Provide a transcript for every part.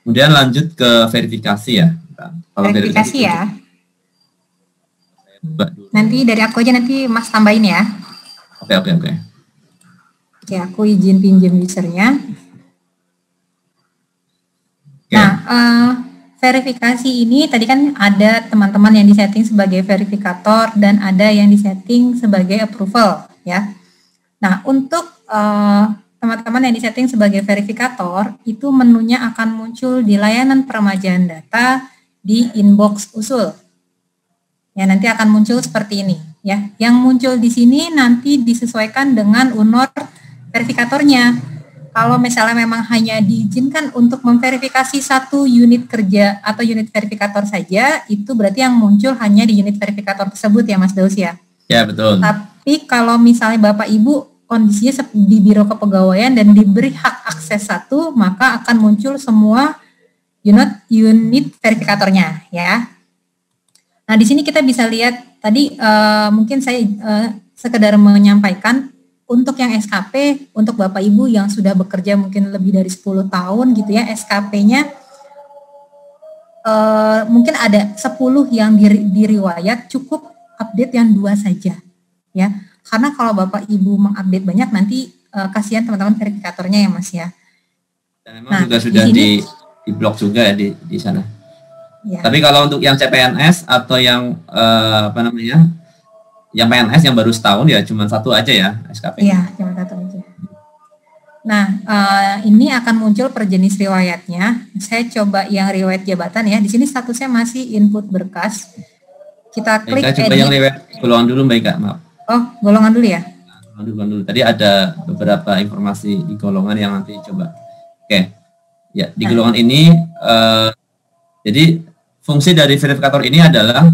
Kemudian lanjut ke verifikasi ya. Kalau verifikasi ya. Nanti dari aku aja, nanti Mas tambahin ya. Oke. Oke, aku izin pinjam usernya. Okay. Nah, verifikasi ini tadi kan ada teman-teman yang disetting sebagai verifikator dan ada yang disetting sebagai approval ya. Nah, untuk teman-teman yang disetting sebagai verifikator itu menunya akan muncul di layanan peremajaan data di inbox usul. Ya, nanti akan muncul seperti ini ya. Yang muncul di sini nanti disesuaikan dengan UNOR verifikatornya. Kalau misalnya memang hanya diizinkan untuk memverifikasi satu unit kerja atau unit verifikator saja, itu berarti yang muncul hanya di unit verifikator tersebut ya Mas Daus ya? Ya, betul. Tapi kalau misalnya Bapak Ibu kondisinya di Biro Kepegawaian dan diberi hak akses satu, maka akan muncul semua unit verifikatornya ya. Nah, di sini kita bisa lihat tadi mungkin saya sekedar menyampaikan untuk yang SKP, untuk Bapak Ibu yang sudah bekerja mungkin lebih dari 10 tahun gitu ya, SKP-nya mungkin ada 10 yang diriwayat, cukup update yang 2 saja ya. Karena kalau Bapak Ibu mengupdate banyak nanti kasihan teman-teman verifikatornya ya Mas ya. Dan memang juga sudah di blok juga ya di sana. Ya. Tapi kalau untuk yang CPNS atau yang yang PNS yang baru setahun ya cuma 1 aja ya SKP. Iya, cuma 1 aja. Nah, ini akan muncul per jenis riwayatnya. Saya coba yang riwayat jabatan ya. Di sini statusnya masih input berkas. Kita klik edit. Coba yang riwayat golongan dulu Mbak Ika, maaf. Oh, golongan dulu ya? Golongan dulu. Tadi ada beberapa informasi di golongan yang nanti coba. Oke. Ya, di golongan ini jadi fungsi dari verifikator ini adalah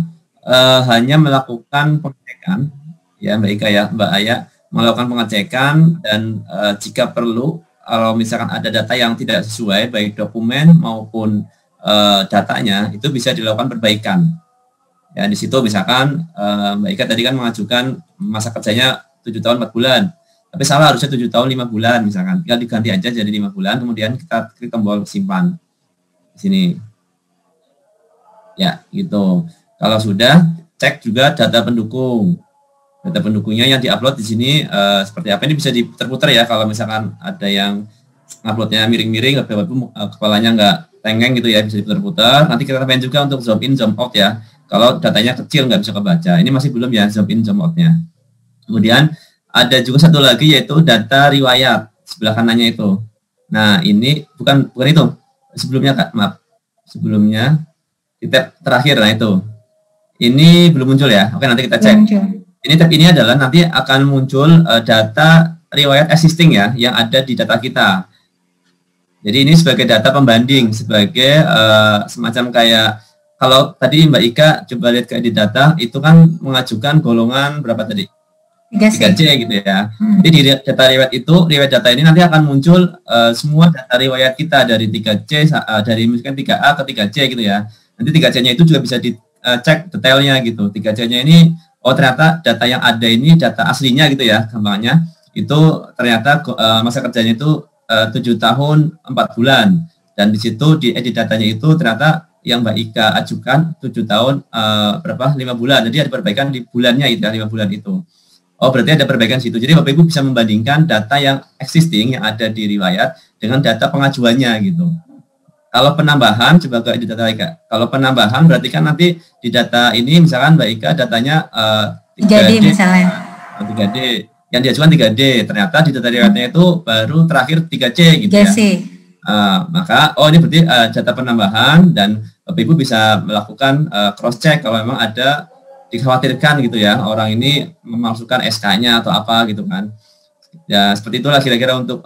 hanya melakukan pengecekan ya Mbak Ika ya, Mbak Aya, melakukan pengecekan dan jika perlu kalau misalkan ada data yang tidak sesuai baik dokumen maupun datanya itu bisa dilakukan perbaikan. Ya di situ misalkan Mbak Ika tadi kan mengajukan masa kerjanya 7 tahun 4 bulan. Tapi salah harusnya 7 tahun 5 bulan misalkan. Tinggal diganti aja jadi 5 bulan kemudian kita klik tombol simpan di sini. Ya, gitu. Kalau sudah, cek juga data pendukung. Data pendukungnya yang diupload di sini seperti apa, ini bisa diputar-putar ya kalau misalkan ada yang uploadnya miring-miring, kepalanya nggak tengeng gitu ya, bisa diputar-putar. Nanti kita tambahin juga untuk zoom in, zoom out ya. Kalau datanya kecil nggak bisa kebaca. Ini masih belum ya zoom in, zoom out-nya. Kemudian ada juga satu lagi yaitu data riwayat sebelah kanannya itu. Nah ini bukan itu. Sebelumnya Kak, maaf. Sebelumnya di tab terakhir, nah itu. Ini belum muncul ya. Oke, nanti kita cek. Ini tab ini adalah nanti akan muncul data riwayat existing ya yang ada di data kita. Jadi ini sebagai data pembanding, sebagai semacam kayak kalau tadi Mbak Ika coba lihat ke edit data itu kan mengajukan golongan berapa tadi? 3C gitu ya. Jadi di data riwayat itu, riwayat data ini nanti akan muncul semua data riwayat kita dari 3C dari misalkan 3A ke 3C gitu ya. Nanti 3C-nya itu juga bisa dicek detailnya gitu. 3C-nya ini ternyata data yang ada ini data aslinya gitu ya, gampangnya. Itu ternyata masa kerjanya itu 7 tahun 4 bulan. Dan di situ di edit datanya itu ternyata yang Mbak Ika ajukan 7 tahun 5 bulan. Jadi ada perbaikan di bulannya itu ya, 5 bulan itu. Oh, berarti ada perbaikan situ. Jadi Bapak Ibu bisa membandingkan data yang existing yang ada di riwayat dengan data pengajuannya gitu. Kalau penambahan, coba ke di data Ika. Kalau penambahan berarti kan nanti di data ini misalkan Mbak Ika datanya 3D misalnya. 3D. Yang diajukan 3D. Ternyata di data riwayatnya itu baru terakhir 3C gitu 3C. ya. Maka ini berarti data penambahan dan Bapak Ibu bisa melakukan cross check kalau memang ada dikhawatirkan gitu ya orang ini memasukkan SK-nya atau apa gitu kan. Ya seperti itulah kira-kira untuk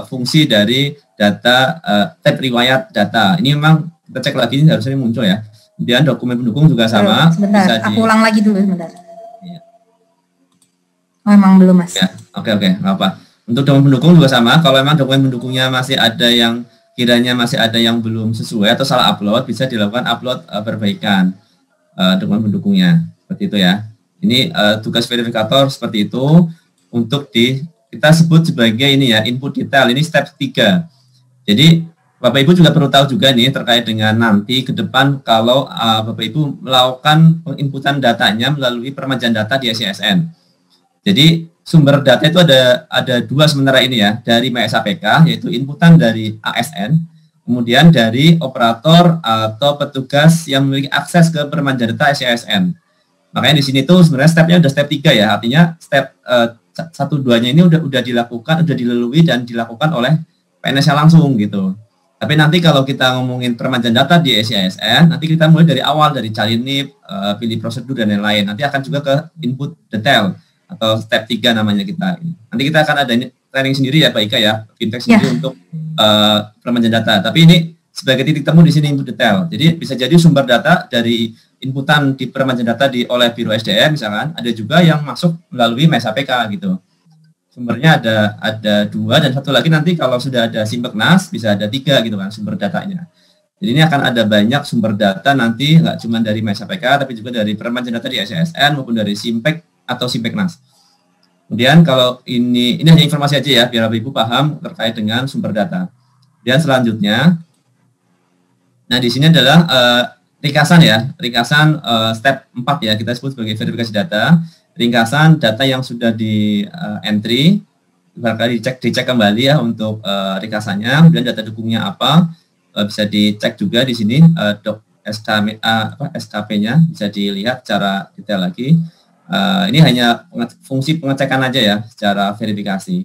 fungsi dari data tab riwayat data. Ini memang kita cek lagi ini harusnya muncul ya. Kemudian dokumen pendukung juga sama. Sebentar, bisa aku ulang lagi dulu sebentar. Ya. Oh, memang belum Mas. Ya, oke, nggak apa. Untuk dokumen pendukung juga sama. Kalau memang dokumen pendukungnya masih ada yang kiranya masih ada yang belum sesuai atau salah upload, bisa dilakukan upload perbaikan dokumen pendukungnya. Seperti itu ya. Ini tugas verifikator seperti itu untuk kita sebut sebagai ini ya input detail. Ini step 3. Jadi Bapak Ibu juga perlu tahu juga nih terkait dengan nanti ke depan kalau Bapak Ibu melakukan penginputan datanya melalui permajaan data di SCSN. Jadi sumber data itu ada dua sementara ini ya, dari MySAPK yaitu inputan dari ASN, kemudian dari operator atau petugas yang memiliki akses ke permajaan data SCSN. Makanya di sini tuh sebenarnya stepnya udah step 3 ya, artinya step 1-2-nya ini udah dilakukan, udah dilalui dan dilakukan oleh PNS-nya langsung gitu. Tapi nanti kalau kita ngomongin permajaan data di SCSN, nanti kita mulai dari awal, dari cari NIP, pilih prosedur dan lain-lain. Nanti akan juga ke input detail atau step 3 namanya kita. Nanti kita akan ada training sendiri ya Pak Ika ya, fintech sendiri untuk permajaan data. Tapi ini sebagai titik temu di sini input detail. Jadi bisa jadi sumber data dari inputan di permajaan data oleh Biro SDM misalkan, ada juga yang masuk melalui MySAPK gitu. Sumbernya ada 2 dan satu lagi nanti kalau sudah ada Simpeknas bisa ada 3 gitu kan sumber datanya. Jadi ini akan ada banyak sumber data nanti nggak cuma dari MySAPK tapi juga dari permajaan data di SCSN maupun dari Simpek atau Simpeknas. Kemudian kalau ini hanya informasi aja ya biar Bapak Ibu paham terkait dengan sumber data. Dan selanjutnya, nah di sini adalah ringkasan step 4 ya kita sebut sebagai verifikasi data. Ringkasan data yang sudah di entry, barangkali dicek kembali ya untuk ringkasannya, kemudian data dukungnya apa, bisa dicek juga di sini SKP-nya bisa dilihat secara detail lagi. Ini hanya fungsi pengecekan aja ya secara verifikasi.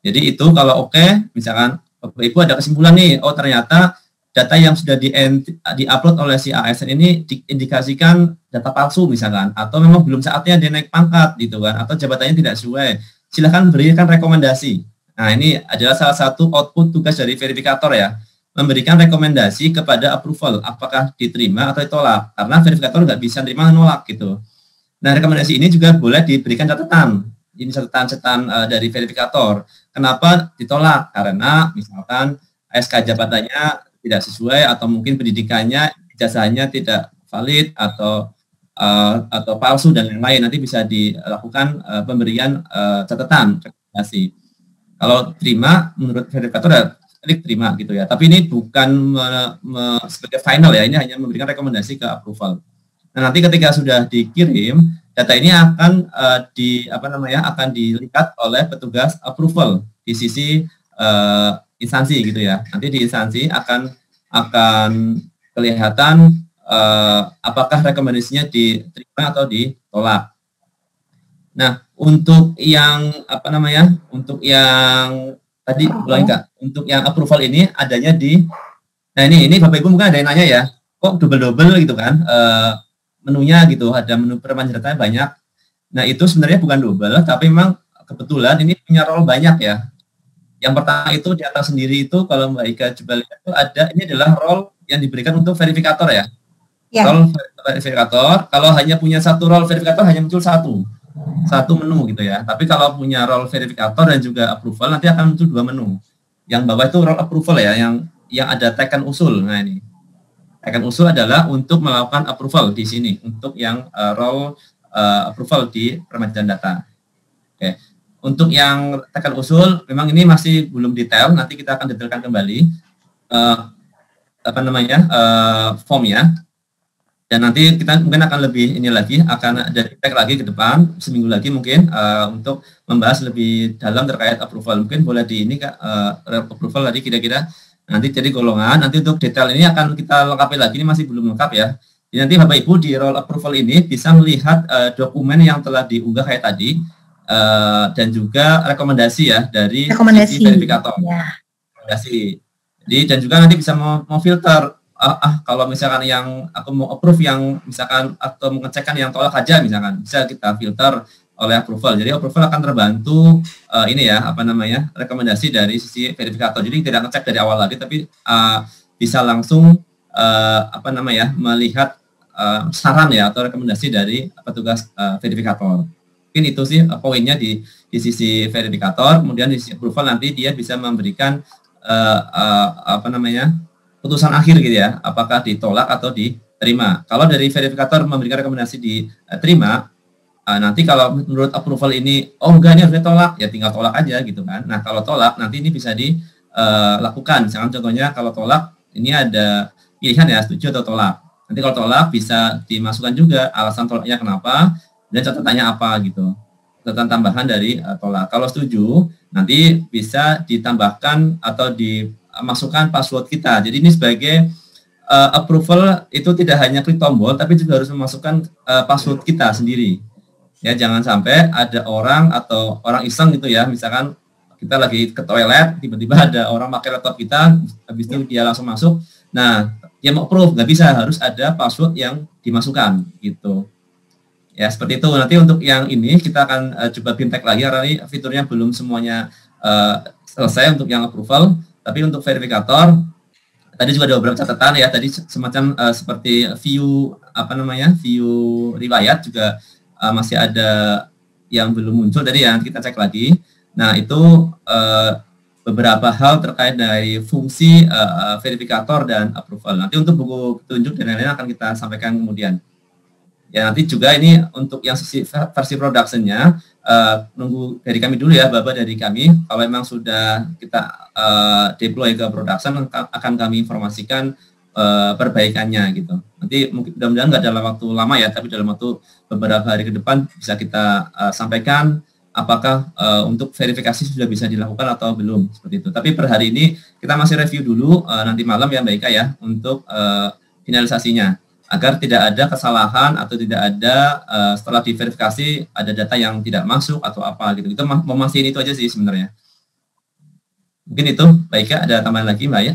Jadi itu kalau oke, misalkan Bapak Ibu ada kesimpulan nih, oh ternyata data yang sudah di-upload oleh si ASN ini diindikasikan data palsu misalkan, atau memang belum saatnya dia naik pangkat gitu kan, atau jabatannya tidak sesuai, silahkan berikan rekomendasi. Nah ini adalah salah satu output tugas dari verifikator ya, memberikan rekomendasi kepada approval, apakah diterima atau ditolak, karena verifikator nggak bisa terima nolak gitu. Nah rekomendasi ini juga boleh diberikan catatan, ini catatan dari verifikator, kenapa ditolak, karena misalkan SK jabatannya tidak sesuai atau mungkin pendidikannya, ijazahnya tidak valid atau palsu dan lain-lain, nanti bisa dilakukan pemberian catatan rekomendasi. Kalau terima menurut verifikator ya klik terima gitu ya. Tapi ini bukan sebagai final ya, ini hanya memberikan rekomendasi ke approval. Nah, nanti ketika sudah dikirim, data ini akan akan dilihat oleh petugas approval di sisi instansi gitu ya. Nanti di instansi akan kelihatan apakah rekomendasinya diterima atau ditolak. Nah, untuk yang untuk yang tadi untuk yang approval ini adanya nah ini Bapak Ibu mungkin ada yang nanya ya, kok double gitu kan menunya gitu, ada menu permajaan datanya banyak. Nah, itu sebenarnya bukan double, tapi memang kebetulan ini punya role banyak ya. Yang pertama itu di atas sendiri itu kalau Mbak Ika coba lihat itu ini adalah role yang diberikan untuk verifikator ya. Role verifikator, kalau hanya punya satu role verifikator hanya muncul satu menu gitu ya. Tapi kalau punya role verifikator dan juga approval nanti akan muncul 2 menu. Yang bawah itu role approval ya, yang ada tekan usul. Nah ini tekan usul adalah untuk melakukan approval di sini untuk yang role approval di permajaan data. Oke. Untuk yang tekan usul, memang ini masih belum detail. Nanti kita akan detailkan kembali formnya. Dan nanti kita mungkin akan lebih akan ada feedback lagi ke depan seminggu lagi mungkin untuk membahas lebih dalam terkait approval. Mungkin boleh approval tadi kira-kira nanti jadi golongan. Nanti untuk detail ini akan kita lengkapi lagi. Ini masih belum lengkap ya. Jadi nanti Bapak Ibu di role approval ini bisa melihat dokumen yang telah diunggah kayak tadi. Dan juga rekomendasi ya dari sisi verifikator. Ya. Rekomendasi. Jadi dan juga nanti bisa mau filter. Kalau misalkan yang aku mau approve yang misalkan atau mengecekkan yang tolak aja misalkan bisa kita filter oleh approval. Jadi approval akan terbantu rekomendasi dari sisi verifikator. Jadi tidak ngecek dari awal lagi tapi bisa langsung melihat saran ya atau rekomendasi dari petugas verifikator. Mungkin itu sih poinnya di sisi verifikator. Kemudian di sisi approval nanti dia bisa memberikan putusan akhir gitu ya, apakah ditolak atau diterima. Kalau dari verifikator memberikan rekomendasi diterima, nanti kalau menurut approval ini enggak ini harus ditolak, ya tinggal tolak aja gitu kan. Nah kalau tolak nanti ini bisa lakukan. Misalkan contohnya kalau tolak, ini ada pilihan ya, setuju atau tolak. Nanti kalau tolak bisa dimasukkan juga alasan tolaknya kenapa dan catatannya apa gitu. Catatan tambahan dari tolak. Kalau setuju, nanti bisa ditambahkan atau dimasukkan password kita. Jadi ini sebagai approval itu tidak hanya klik tombol, tapi juga harus memasukkan password kita sendiri. Ya, jangan sampai ada orang atau orang iseng gitu ya, misalkan kita lagi ke toilet, tiba-tiba ada orang pakai laptop kita, habis itu dia langsung masuk. Nah, dia mau approve, nggak bisa, harus ada password yang dimasukkan gitu. Ya, seperti itu. Nanti untuk yang ini kita akan coba bintek lagi karena ini fiturnya belum semuanya selesai untuk yang approval, tapi untuk verifikator tadi juga ada beberapa catatan ya, tadi semacam seperti view view riwayat juga masih ada yang belum muncul tadi ya, nanti kita cek lagi. Nah, itu beberapa hal terkait dari fungsi verifikator dan approval. Nanti untuk buku petunjuk dan lain-lain akan kita sampaikan kemudian. Ya, nanti juga ini untuk yang versi production-nya nunggu dari kami dulu ya, Baba dari kami. Kalau memang sudah kita deploy ke production akan kami informasikan perbaikannya gitu. Nanti mudah-mudahan nggak dalam waktu lama ya, tapi dalam waktu beberapa hari ke depan bisa kita sampaikan apakah untuk verifikasi sudah bisa dilakukan atau belum, seperti itu. Tapi per hari ini kita masih review dulu nanti malam ya Mbak Ika ya, untuk finalisasinya, agar tidak ada kesalahan atau tidak ada setelah diverifikasi ada data yang tidak masuk atau apa gitu. Itu memastikan itu aja sih sebenarnya. Mungkin itu, Mbak Ika, ada tambahan lagi Mbak ya?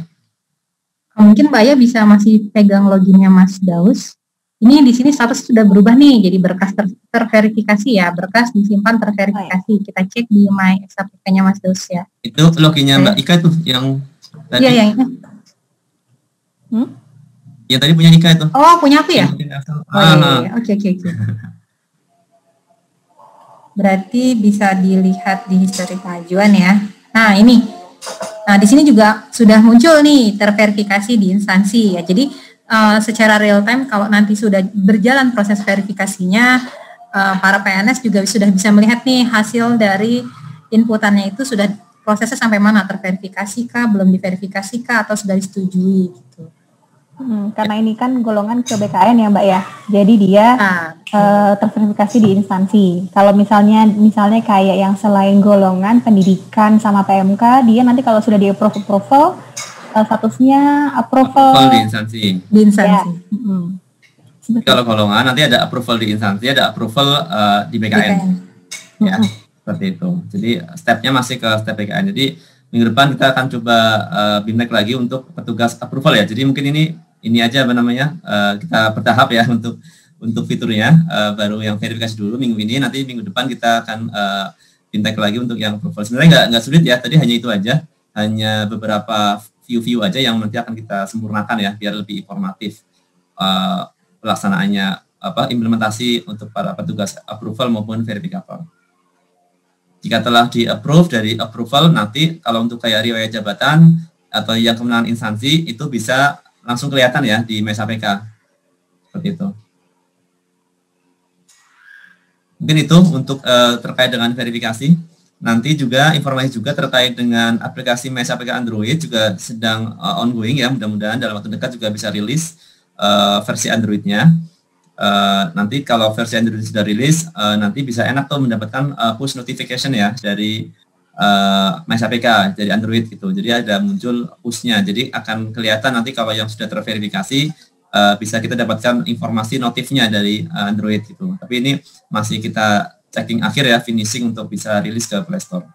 Mungkin Mbak ya bisa masih pegang loginnya Mas Daus. Ini di sini status sudah berubah nih, jadi berkas terverifikasi ya, berkas disimpan terverifikasi. Kita cek di My SAPK-nya Mas Daus ya. Itu loginnya Mbak Ika tuh yang tadi. Iya, yang yang tadi punya Ika itu. Oh, punya aku ya? Oke. Berarti bisa dilihat di histori pengajuan ya. Nah, ini. Nah, di sini juga sudah muncul nih terverifikasi di instansi ya. Jadi secara real time kalau nanti sudah berjalan proses verifikasinya, para PNS juga sudah bisa melihat nih hasil dari inputannya itu sudah prosesnya sampai mana, terverifikasi kah, belum diverifikasi kah, atau sudah disetujui gitu. Karena ini kan golongan ke BKN ya Mbak ya, jadi dia terverifikasi di instansi. Kalau misalnya kayak yang selain golongan pendidikan sama PMK, dia nanti kalau sudah di approval statusnya approval di instansi. Ya. Kalau golongan nanti ada approval di instansi, ada approval di BKN. Ya, seperti itu. Jadi stepnya masih ke step BKN. Jadi minggu depan kita akan coba bintek lagi untuk petugas approval ya. Jadi mungkin ini aja kita bertahap ya untuk fiturnya, baru yang verifikasi dulu minggu ini, nanti minggu depan kita akan bintek lagi untuk yang approval. Sebenarnya nggak sulit ya, tadi hanya itu aja, hanya beberapa view aja yang nanti akan kita sempurnakan ya, biar lebih informatif pelaksanaannya, implementasi untuk para petugas approval maupun verifikator. Jika telah di-approve dari approval, nanti kalau untuk kayak riwayat jabatan atau yang kemenangan instansi itu bisa langsung kelihatan ya di My SAPK. Seperti itu. Mungkin itu untuk terkait dengan verifikasi. Nanti juga informasi juga terkait dengan aplikasi My SAPK Android juga sedang ongoing ya, mudah-mudahan dalam waktu dekat juga bisa rilis versi Android-nya. Nanti kalau versi Android sudah rilis, nanti bisa enak tuh mendapatkan push notification ya dari My SAPK dari Android gitu. Jadi ada muncul push-nya. Jadi akan kelihatan nanti kalau yang sudah terverifikasi bisa kita dapatkan informasi notifnya dari Android gitu. Tapi ini masih kita checking akhir ya, finishing untuk bisa rilis ke Play Store.